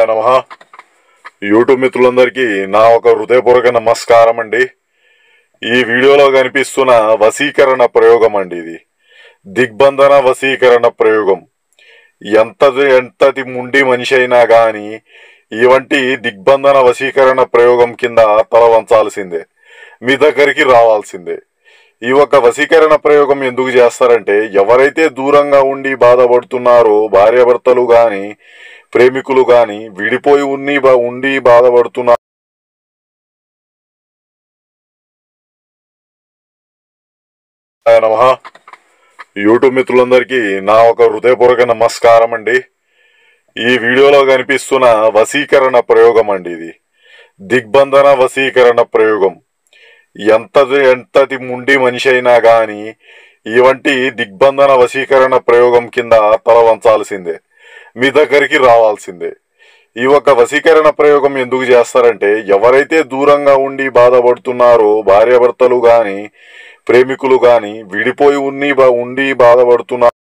నమః. యూట్యూబ్ మిత్రులందరికీ నా ఒక హృదయపూర్వక నమస్కారం అండి. ఈ వీడియోలో కనిపిస్తున్న వశీకరణ ప్రయోగం అండి. ఇది దిగ్బంధన వశీకరణ ప్రయోగం. ఎంతటి ముండి మనిషి అయినా కానీ ఇవంటి దిగ్బంధన వశీకరణ ప్రయోగం కింద తల వంచాల్సిందే, మీ దగ్గరికి రావాల్సిందే. ఈ ఒక వశీకరణ ప్రయోగం ఎందుకు చేస్తారంటే, ఎవరైతే దూరంగా ఉండి బాధపడుతున్నారో, భార్యాభర్తలు కానీ ప్రేమికులు కానీ విడిపోయి ఉండి బాధపడుతున్నారు. నమః. యూట్యూబ్ మిత్రులందరికీ నా ఒక హృదయపూర్వక నమస్కారం అండి. ఈ వీడియోలో కనిపిస్తున్న వశీకరణ ప్రయోగం అండి. ఇది దిగ్బంధన వశీకరణ ప్రయోగం. ఎంతటి ముండి మనిషి అయినా కానీ ఇవంటి దిగ్బంధన వశీకరణ ప్రయోగం కింద తల వంచాల్సిందే, మీ దగ్గరికి రావాల్సిందే. ఈ ఒక వశీకరణ ప్రయోగం ఎందుకు చేస్తారంటే, ఎవరైతే దూరంగా ఉండి బాధపడుతున్నారో, భార్యాభర్తలు కానీ ప్రేమికులు కానీ విడిపోయి ఉండి బాధపడుతున్నారు.